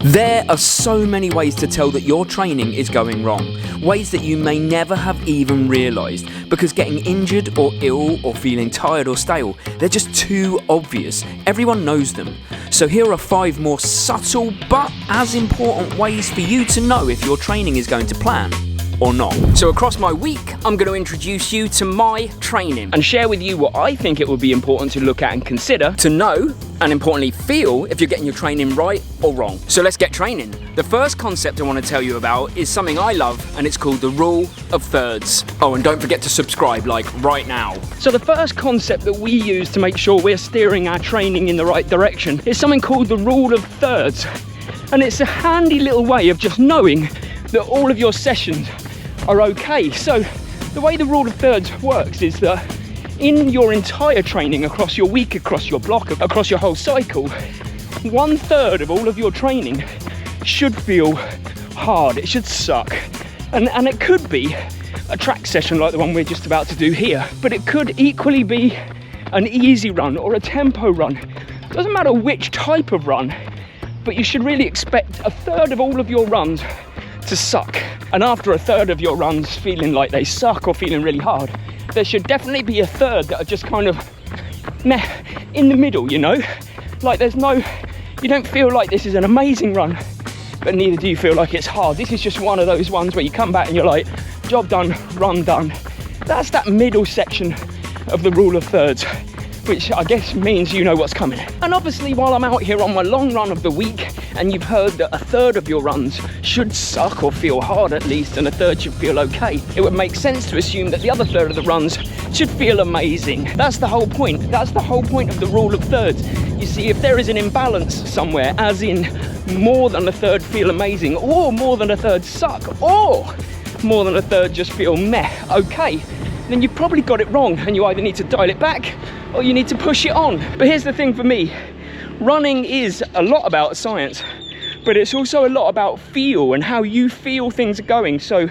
There are so many ways to tell that your training is going wrong, ways that you may never have even realised, because getting injured or ill or feeling tired or stale, they're just too obvious. Everyone knows them. So here are 5 more subtle but as important ways for you to know if your training is going to plan or not. So across my week, I'm going to introduce you to my training and share with you what I think it would be important to look at and consider to know, and importantly feel, if you're getting your training right or wrong. So let's get training. The first concept I want to tell you about is something I love, and it's called the rule of thirds. Oh, and don't forget to subscribe, like right now. So the first concept that we use to make sure we're steering our training in the right direction is something called the rule of thirds. And it's a handy little way of just knowing that all of your sessions are okay. So the way the rule of thirds works is that in your entire training, across your week, across your block, across your whole cycle, 1/3 of all of your training should feel hard. It should suck. And it could be a track session like the one we're just about to do here, but it could equally be an easy run or a tempo run. Doesn't matter which type of run, but you should really expect 1/3 of all of your runs to suck. And after 1/3 of your runs feeling like they suck or feeling really hard, there should definitely be 1/3 that are just kind of meh, in the middle, you know? Like you don't feel like this is an amazing run, but neither do you feel like it's hard. This is just one of those ones where you come back and you're like, job done, run done. That's that middle section of the rule of thirds, which I guess means you know what's coming. And obviously while I'm out here on my long run of the week, and you've heard that 1/3 of your runs should suck or feel hard at least, and 1/3 should feel okay, it would make sense to assume that the other 1/3 of the runs should feel amazing. That's the whole point. That's the whole point of the rule of thirds. You see, if there is an imbalance somewhere, as in more than 1/3 feel amazing, or more than 1/3 suck, or more than 1/3 just feel meh, okay, then you've probably got it wrong, and you either need to dial it back or you need to push it on. But here's the thing for me, running is a lot about science, but it's also a lot about feel and how you feel things are going. So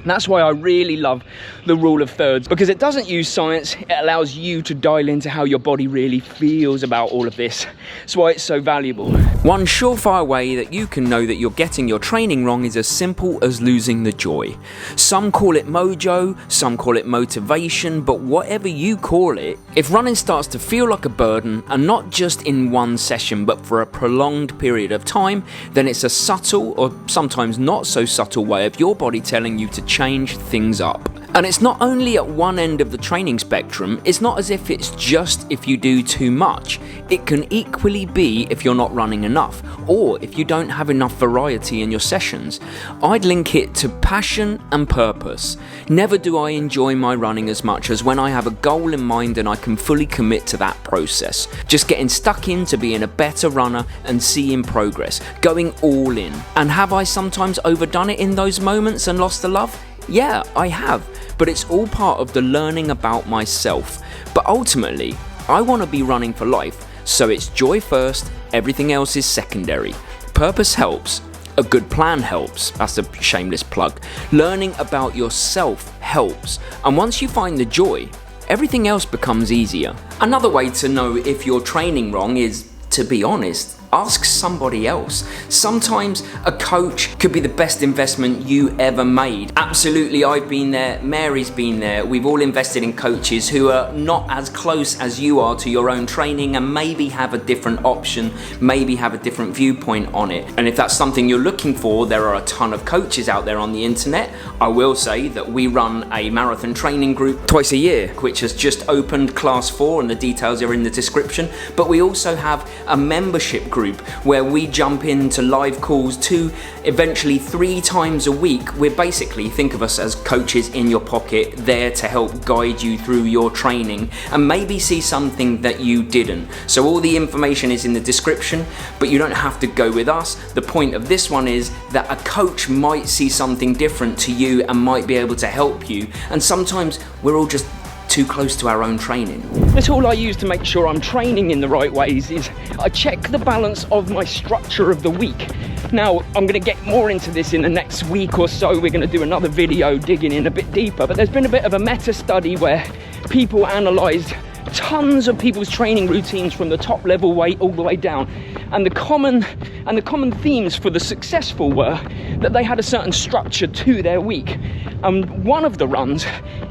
that's why I really love the rule of thirds, because it doesn't use science, it allows you to dial into how your body really feels about all of this. That's why it's so valuable. One surefire way that you can know that you're getting your training wrong is as simple as losing the joy. Some call it mojo, some call it motivation, but whatever you call it, if running starts to feel like a burden, and not just in one session, but for a prolonged period of time, then it's a subtle, or sometimes not so subtle way of your body telling you to change things up. And it's not only at one end of the training spectrum, it's not as if it's just if you do too much. It can equally be if you're not running enough, or if you don't have enough variety in your sessions. I'd link it to passion and purpose. Never do I enjoy my running as much as when I have a goal in mind and I can fully commit to that process. Just getting stuck into being a better runner and seeing progress, going all in. And have I sometimes overdone it in those moments and lost the love? Yeah, I have, but it's all part of the learning about myself. But ultimately, I want to be running for life, so it's joy first, everything else is secondary. Purpose helps, a good plan helps, that's a shameless plug. Learning about yourself helps, and once you find the joy, everything else becomes easier. Another way to know if you're training wrong is, to be honest, ask somebody else. Sometimes a coach could be the best investment you ever made. Absolutely, I've been there, Mary's been there. We've all invested in coaches who are not as close as you are to your own training and maybe have a different option, maybe have a different viewpoint on it. And if that's something you're looking for, there are a ton of coaches out there on the internet. I will say that we run a marathon training group twice a year, which has just opened class 4, and the details are in the description. But we also have a membership group where we jump into live calls 2, eventually 3 times a week. We're basically, think of us as coaches in your pocket, there to help guide you through your training and maybe see something that you didn't. So all the information is in the description, but you don't have to go with us. The point of this one is that a coach might see something different to you and might be able to help you. And sometimes we're all just too close to our own training. The tool I use to make sure I'm training in the right ways is I check the balance of my structure of the week. Now, I'm going to get more into this in the next week or so. We're going to do another video digging in a bit deeper, but there's been a bit of a meta study where people analysed tons of people's training routines from the top level weight all the way down, And the common themes for the successful were that they had a certain structure to their week. And one of the runs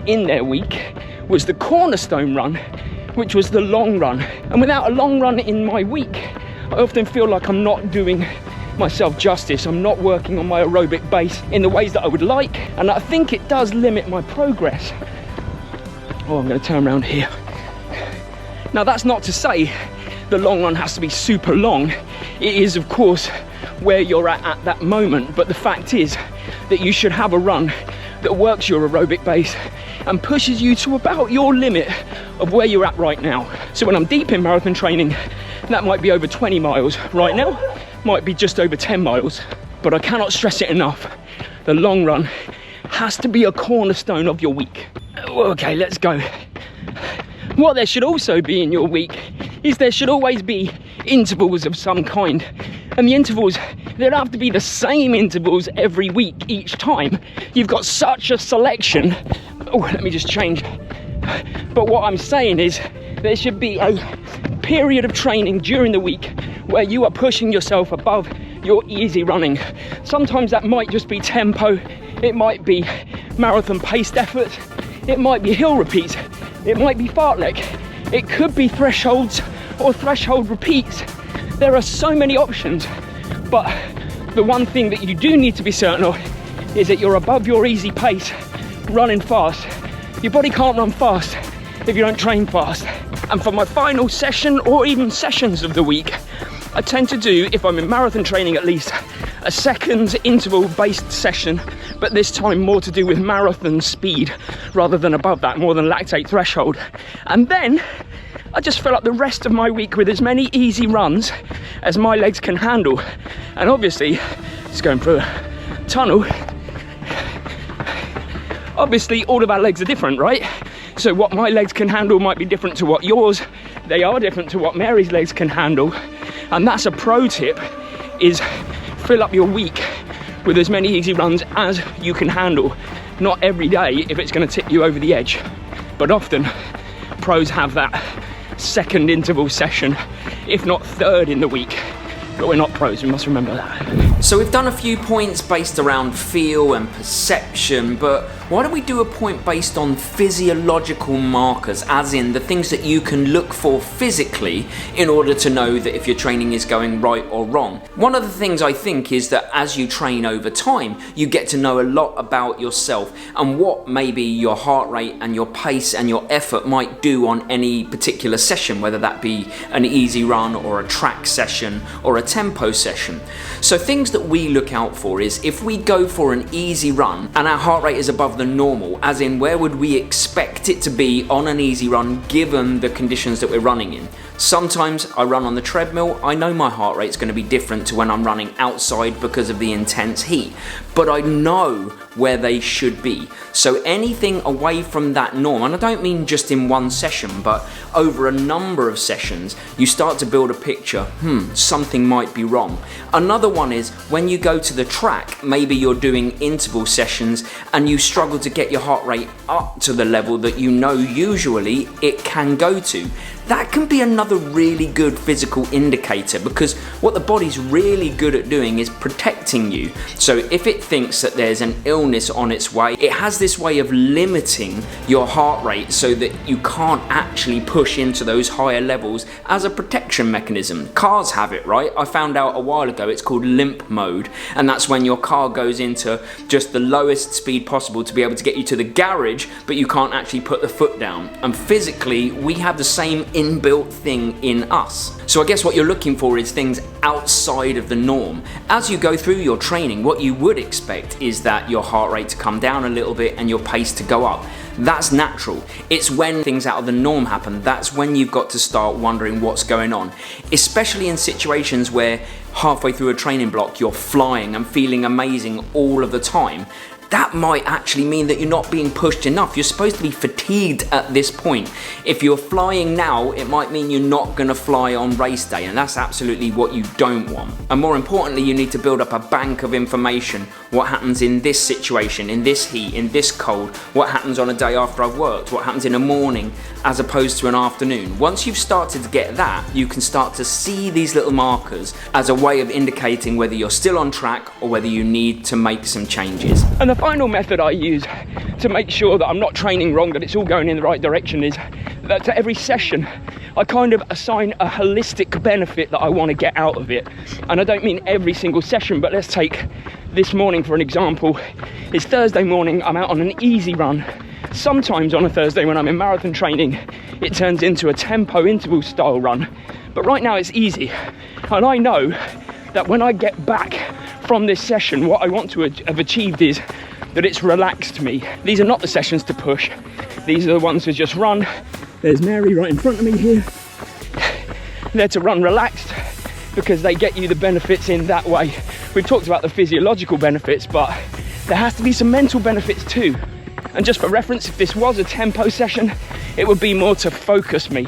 in their week was the cornerstone run, which was the long run. And without a long run in my week, I often feel like I'm not doing myself justice. I'm not working on my aerobic base in the ways that I would like, and I think it does limit my progress. Oh, I'm going to turn around here. Now, that's not to say the long run has to be super long. It is, of course, where you're at that moment, but the fact is that you should have a run that works your aerobic base and pushes you to about your limit of where you're at right now. So when I'm deep in marathon training, that might be over 20 miles. Right now, might be just over 10 miles, but I cannot stress it enough. The long run has to be a cornerstone of your week. Okay, let's go. What there should also be in your week is there should always be intervals of some kind. And the intervals, they don't have to be the same intervals every week, each time. You've got such a selection. Oh, let me just change. But what I'm saying is there should be a period of training during the week where you are pushing yourself above your easy running. Sometimes that might just be tempo. It might be marathon paced efforts. It might be hill repeats. It might be fartlek. It could be thresholds or threshold repeats. There are so many options, but the one thing that you do need to be certain of is that you're above your easy pace, running fast. Your body can't run fast if you don't train fast. And for my final session, or even sessions of the week, I tend to do, if I'm in marathon training at least, a second interval based session, but this time more to do with marathon speed rather than above that, more than lactate threshold. And then I just fill up the rest of my week with as many easy runs as my legs can handle. And obviously, it's going through a tunnel. Obviously, all of our legs are different, right? So what my legs can handle might be different to what yours. They are different to what Mary's legs can handle. And that's a pro tip, is fill up your week with as many easy runs as you can handle. Not every day if it's going to tip you over the edge, but often pros have that second interval session, if not third in the week. But we're not pros, we must remember that. So we've done a few points based around feel and perception, but why don't we do a point based on physiological markers, as in the things that you can look for physically in order to know that if your training is going right or wrong. One of the things I think is that as you train over time, you get to know a lot about yourself and what maybe your heart rate and your pace and your effort might do on any particular session, whether that be an easy run or a track session or a tempo session. So things that we look out for is if we go for an easy run and our heart rate is above the normal, as in where would we expect it to be on an easy run given the conditions that we're running in. Sometimes I run on the treadmill, I know my heart rate's going to be different to when I'm running outside because of the intense heat, but I know where they should be. So anything away from that norm, and I don't mean just in one session, but over a number of sessions, you start to build a picture, something might be wrong. Another one is when you go to the track, maybe you're doing interval sessions and you struggle to get your heart rate up to the level that you know usually it can go to. That can be another really good physical indicator, because what the body's really good at doing is protecting you. So if it thinks that there's an illness on its way, it has this way of limiting your heart rate so that you can't actually push into those higher levels as a protection mechanism. Cars have it, right? I found out a while ago it's called limp mode, and that's when your car goes into just the lowest speed possible to be able to get you to the garage, but you can't actually put the foot down. And physically, we have the same inbuilt thing in us. So I guess what you're looking for is things outside of the norm. As you go through your training, what you would expect is that your heart rate to come down a little bit and your pace to go up. That's natural. It's when things out of the norm happen, that's when you've got to start wondering what's going on. Especially in situations where halfway through a training block you're flying and feeling amazing all of the time. That might actually mean that you're not being pushed enough. You're supposed to be fatigued at this point. If you're flying now, it might mean you're not going to fly on race day, and that's absolutely what you don't want. And more importantly, you need to build up a bank of information. What happens in this situation, in this heat, in this cold? What happens on a day after I've worked? What happens in the morning? as opposed to an afternoon. Once you've started to get that, you can start to see these little markers as a way of indicating whether you're still on track or whether you need to make some changes. And the final method I use to make sure that I'm not training wrong, that it's all going in the right direction, is that to every session I kind of assign a holistic benefit that I want to get out of it. And I don't mean every single session, but let's take this morning for an example. It's Thursday morning, I'm out on an easy run. Sometimes on a Thursday when I'm in marathon training, it turns into a tempo interval style run. But right now it's easy. And I know that when I get back from this session, what I want to have achieved is that it's relaxed me. These are not the sessions to push. These are the ones to just run. There's Mary right in front of me here. They're to run relaxed because they get you the benefits in that way. We've talked about the physiological benefits, but there has to be some mental benefits too. And just for reference, if this was a tempo session, it would be more to focus me,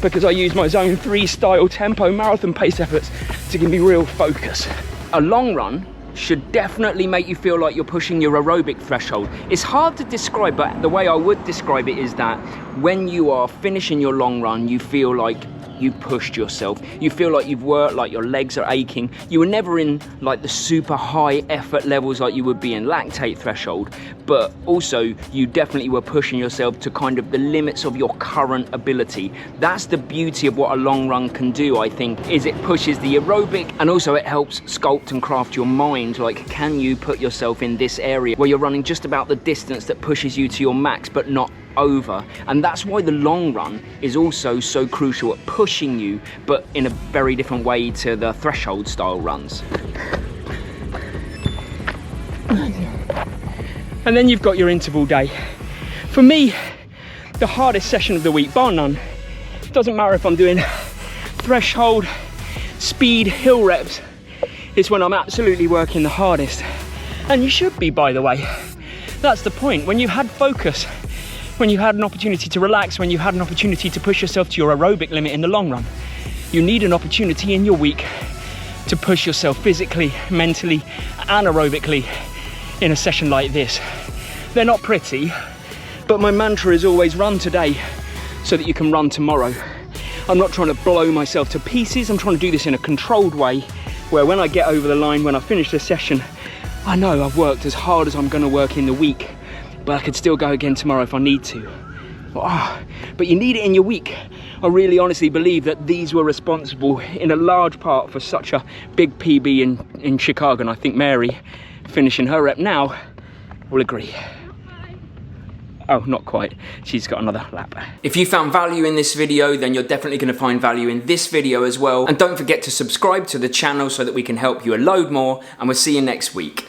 because I use my zone 3 style tempo marathon pace efforts to give me real focus. A long run should definitely make you feel like you're pushing your aerobic threshold. It's hard to describe, but the way I would describe it is that when you are finishing your long run, you feel like you pushed yourself. You feel like you've worked, like your legs are aching. You were never in like the super high effort levels like you would be in lactate threshold, but also you definitely were pushing yourself to kind of the limits of your current ability. That's the beauty of what a long run can do, I think, is it pushes the aerobic, and also it helps sculpt and craft your mind. Like, can you put yourself in this area where you're running just about the distance that pushes you to your max, but not over? And that's why the long run is also so crucial at pushing you, but in a very different way to the threshold style runs. And then you've got your interval day. For me, the hardest session of the week, bar none, doesn't matter if I'm doing threshold, speed, hill reps, it's when I'm absolutely working the hardest. And you should be, by the way. That's the point. When you've had focus, when you've had an opportunity to relax, when you've had an opportunity to push yourself to your aerobic limit in the long run, you need an opportunity in your week to push yourself physically, mentally, and aerobically in a session like this. They're not pretty, but my mantra is always run today so that you can run tomorrow. I'm not trying to blow myself to pieces. I'm trying to do this in a controlled way where when I get over the line, when I finish the session, I know I've worked as hard as I'm going to work in the week, but I could still go again tomorrow if I need to. But you need it in your week. I really honestly believe that these were responsible in a large part for such a big PB in Chicago, and I think Mary, finishing her rep now, will agree. Oh, not quite. She's got another lap. If you found value in this video, then you're definitely going to find value in this video as well. And don't forget to subscribe to the channel so that we can help you a load more, and we'll see you next week.